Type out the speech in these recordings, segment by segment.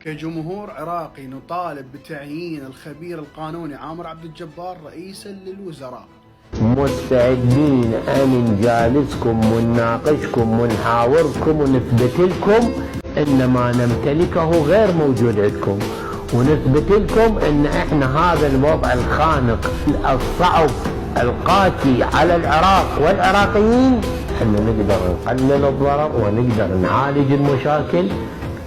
كجمهور عراقي نطالب بتعيين الخبير القانوني عامر عبد الجبار رئيسا للوزراء. مستعدين أن نجالسكم ونناقشكم ونحاوركم ونثبت لكم أن ما نمتلكه غير موجود عندكم، ونثبت لكم أن إحنا هذا الوضع الخانق الصعب القاسي على العراق والعراقيين إحنا نقدر نقلل الضرر ونقدر نعالج المشاكل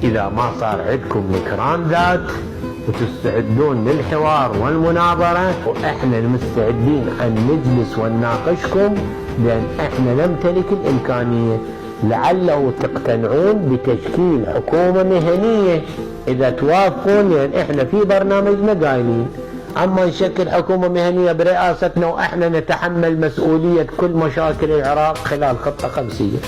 إذا ما صار عندكم نكران ذات وتستعدون للحوار والمناظرة. وإحنا مستعدين أن نجلس ونناقشكم لأن إحنا نمتلك الإمكانية، لعله تقتنعون بتشكيل حكومة مهنية إذا توافقون، لأن إحنا في برنامجنا قايلين أما نشكل حكومة مهنية برئاستنا وإحنا نتحمل مسؤولية كل مشاكل العراق خلال خطة 50،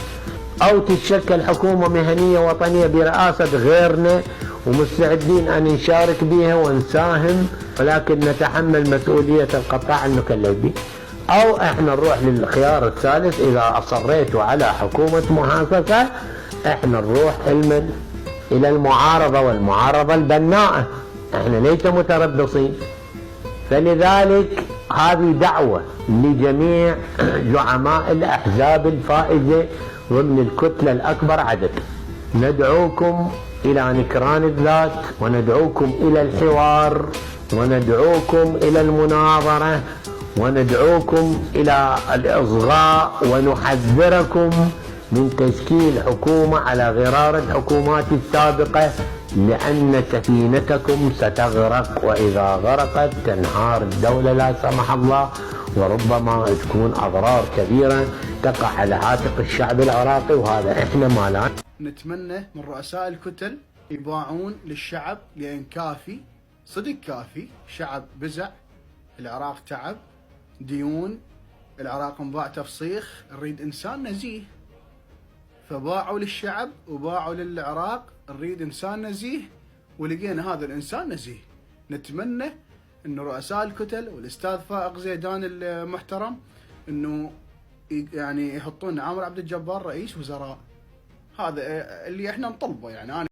أو تتشكل حكومة مهنية وطنية برئاسة غيرنا ومستعدين أن نشارك بها ونساهم ولكن نتحمل مسؤولية القطاع المكلف به، أو إحنا نروح للخيار الثالث إذا أصريتوا على حكومة محافظة إحنا نروح إلى المعارضة، والمعارضة البناءة، إحنا ليس متربصين. فلذلك هذه دعوة لجميع زعماء الأحزاب الفائزة ضمن الكتلة الأكبر عدد، ندعوكم إلى نكران الذات وندعوكم إلى الحوار وندعوكم إلى المناظرة وندعوكم إلى الإصغاء، ونحذركم من تشكيل حكومة على غرار الحكومات السابقة، لأن سفينتكم ستغرق، وإذا غرقت تنهار الدولة لا سمح الله، وربما تكون أضرار كبيرة تقع على عاتق الشعب العراقي، وهذا إحنا ما لا نتمنى من رؤساء الكتل يباعون للشعب، لأن كافي صدق كافي، شعب بزع، العراق تعب، ديون، العراق انباع تفصيخ، نريد إنسان نزيه. فباعوا للشعب وباعوا للعراق، نريد إنسان نزيه ولقينا هذا الإنسان نزيه. نتمنى إنه رؤساء الكتل والأستاذ فائق زيدان المحترم إنه يعني يحطون عامر عبد الجبار رئيس وزراء، هذا اللي احنا نطلبه. يعني أنا